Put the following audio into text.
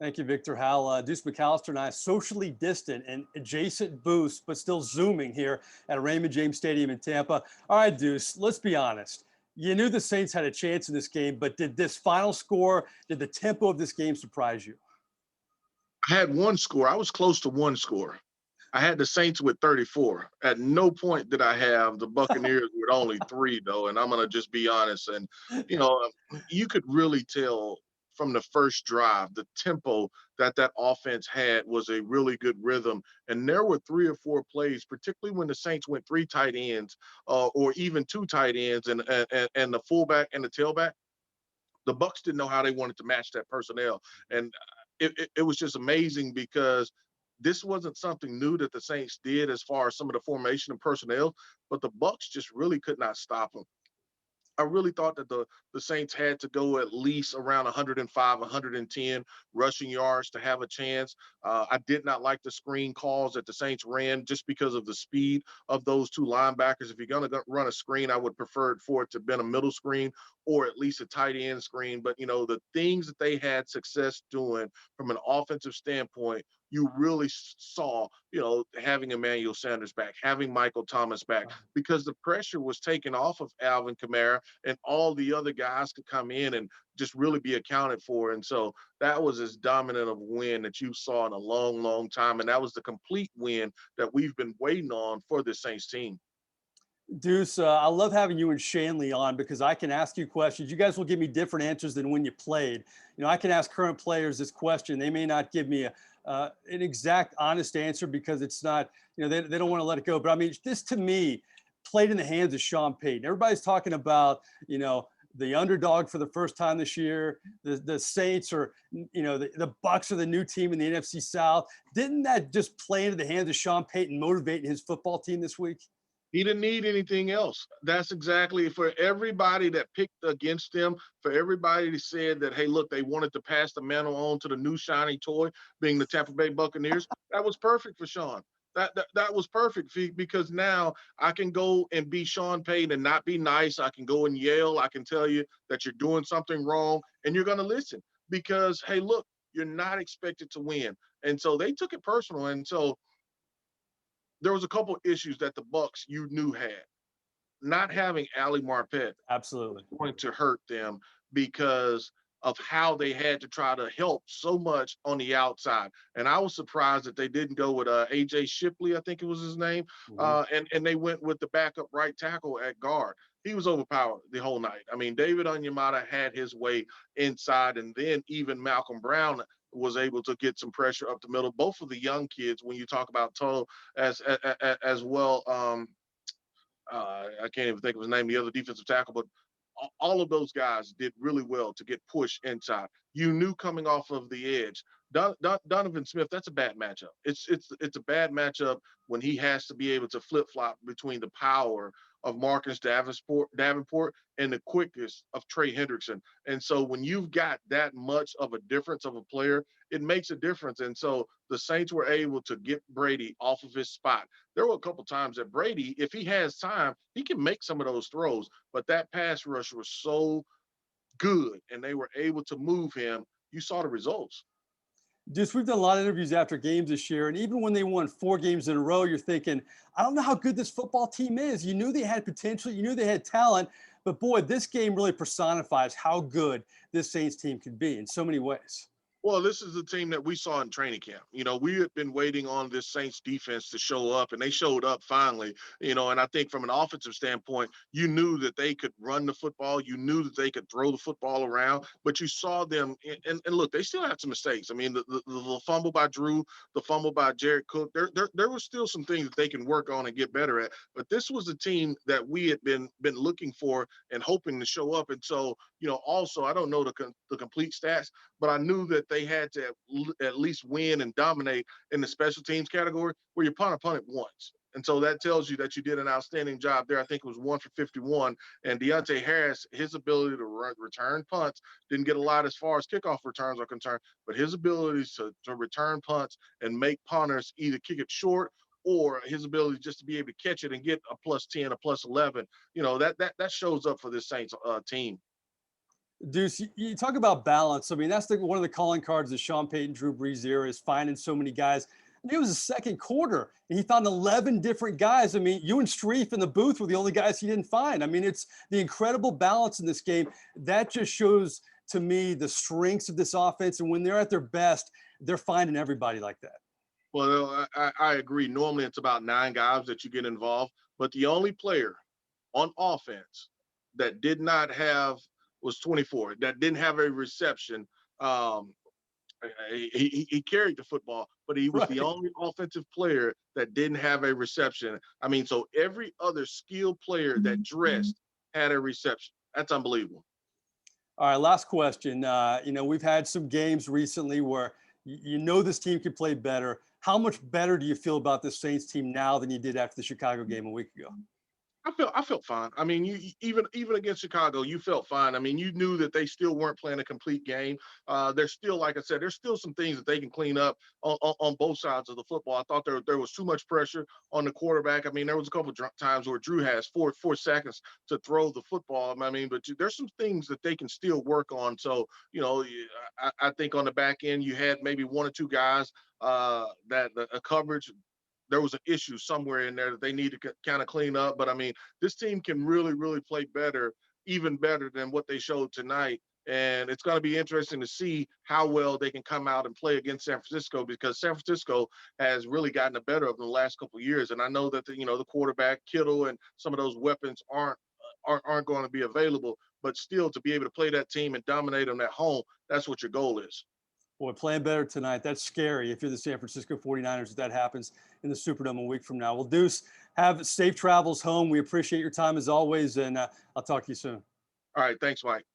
Thank you, Victor Howell. Deuce McAllister and I socially distant and adjacent booths, but still zooming here at Raymond James Stadium in Tampa. All right, Deuce, let's be honest. You knew the Saints had a chance in this game, but did this final score, did the tempo of this game surprise you? I had one score. I was close to one score. I had the Saints with 34. At no point did I have the Buccaneers with only three, though. And I'm going to just be honest. And, you know, you could really tell from the first drive, the tempo that offense had was a really good rhythm. And there were three or four plays, particularly when the Saints went three tight ends or even two tight ends and the fullback and the tailback. The Bucs didn't know how they wanted to match that personnel, and it was just amazing because this wasn't something new that the Saints did as far as some of the formation and personnel, but the Bucs just really could not stop them. I really thought that the Saints had to go at least around 105, 110 rushing yards to have a chance. I did not like the screen calls that the Saints ran just because of the speed of those two linebackers. If you're going to run a screen, I would prefer it for it to have been a middle screen or at least a tight end screen. But, you know, the things that they had success doing from an offensive standpoint, you really saw, you know, having Emmanuel Sanders back, having Michael Thomas back, because the pressure was taken off of Alvin Kamara and all the other guys could come in and just really be accounted for. And so that was as dominant of a win that you saw in a long, long time. And that was the complete win that we've been waiting on for the Saints team. Deuce, I love having you and Shanley on because I can ask you questions. You guys will give me different answers than when you played. You know, I can ask current players this question. They may not give me an exact, honest answer because it's not, you know, they don't want to let it go. But I mean, this to me played in the hands of Sean Payton. Everybody's talking about, you know, the underdog for the first time this year. The Saints are, you know, the Bucs are the new team in the NFC South. Didn't that just play into the hands of Sean Payton motivating his football team this week? He didn't need anything else. That's exactly for everybody that picked against him, for everybody that said that, hey, look, they wanted to pass the mantle on to the new shiny toy, being the Tampa Bay Buccaneers. That was perfect for Sean. That was perfect because now I can go and be Sean Payton and not be nice. I can go and yell. I can tell you that you're doing something wrong, and you're going to listen because, hey, look, you're not expected to win. And so they took it personal. And so there was a couple of issues that the Bucs you knew had. Not having Ali Marpet was Absolutely. going to hurt them because of how they had to try to help so much on the outside. And I was surprised that they didn't go with AJ Shipley, I think it was his name, Mhm. and they went with the backup right tackle at guard. He was overpowered the whole night. I mean, David Onyemata had his way inside, and then even Malcolm Brown was able to get some pressure up the middle. Both of the young kids, when you talk about Toe as well, I can't even think of his name, the other defensive tackle, but all of those guys did really well to get pushed inside. You knew coming off of the edge, Donovan Smith, that's a bad matchup. It's a bad matchup when he has to be able to flip flop between the power of Marcus Davenport and the quickness of Trey Hendrickson. And so when you've got that much of a difference of a player, it makes a difference. And so the Saints were able to get Brady off of his spot. There were a couple times that Brady, if he has time, he can make some of those throws. But that pass rush was so good, and they were able to move him. You saw the results. Just we've done a lot of interviews after games this year, and even when they won 4 games in a row, you're thinking, I don't know how good this football team is. You knew they had potential, you knew they had talent, but boy, this game really personifies how good this Saints team can be in so many ways. Well, this is the team that we saw in training camp. You know, we had been waiting on this Saints defense to show up, and they showed up finally. You know, and I think from an offensive standpoint, you knew that they could run the football. You knew that they could throw the football around, but you saw them. And look, they still had some mistakes. I mean, the fumble by Drew, the fumble by Jared Cook, there were still some things that they can work on and get better at. But this was a team that we had been looking for and hoping to show up. And so, you know, also, I don't know the complete stats, but I knew that they had to at least win and dominate in the special teams category where you punt it once. And so that tells you that you did an outstanding job there. I think it was 1 for 51. And Deontay Harris, his ability to return punts didn't get a lot as far as kickoff returns are concerned, but his abilities to return punts and make punters either kick it short or his ability just to be able to catch it and get a plus 10, a plus 11, you know, that shows up for this Saints team. Deuce, you talk about balance. I mean, that's one of the calling cards of Sean Payton, Drew Brees era is finding so many guys. I mean, it was the second quarter, and he found 11 different guys. I mean, you and Streif in the booth were the only guys he didn't find. I mean, it's the incredible balance in this game. That just shows to me the strengths of this offense. And when they're at their best, they're finding everybody like that. Well, I agree. Normally, it's about 9 guys that you get involved, but the only player on offense that did not have was 24. That didn't have a reception. Um, he carried the football, but he was the Right. only offensive player that didn't have a reception. I mean, so every other skilled player that dressed had a reception. That's unbelievable. All right, last question. We've had some games recently where you know this team could play better. How much better do you feel about this Saints team now than you did after the Chicago game a week ago? I felt fine. I mean, even against Chicago, you felt fine. I mean, you knew that they still weren't playing a complete game. There's still, like I said, there's still some things that they can clean up on both sides of the football. I thought there was too much pressure on the quarterback. I mean, there was a couple of times where Drew has four seconds to throw the football. I mean, but there's some things that they can still work on. So, I think on the back end, you had maybe one or two guys that a coverage there was an issue somewhere in there that they need to kind of clean up. But I mean, this team can really, really play better, even better than what they showed tonight. And it's going to be interesting to see how well they can come out and play against San Francisco because San Francisco has really gotten the better of them the last couple of years. And I know that the quarterback Kittle and some of those weapons aren't going to be available, but still to be able to play that team and dominate them at home, that's what your goal is. Boy, playing better tonight. That's scary if you're the San Francisco 49ers if that happens in the Superdome a week from now. Well, Deuce, have safe travels home. We appreciate your time as always, and I'll talk to you soon. All right, thanks, Mike.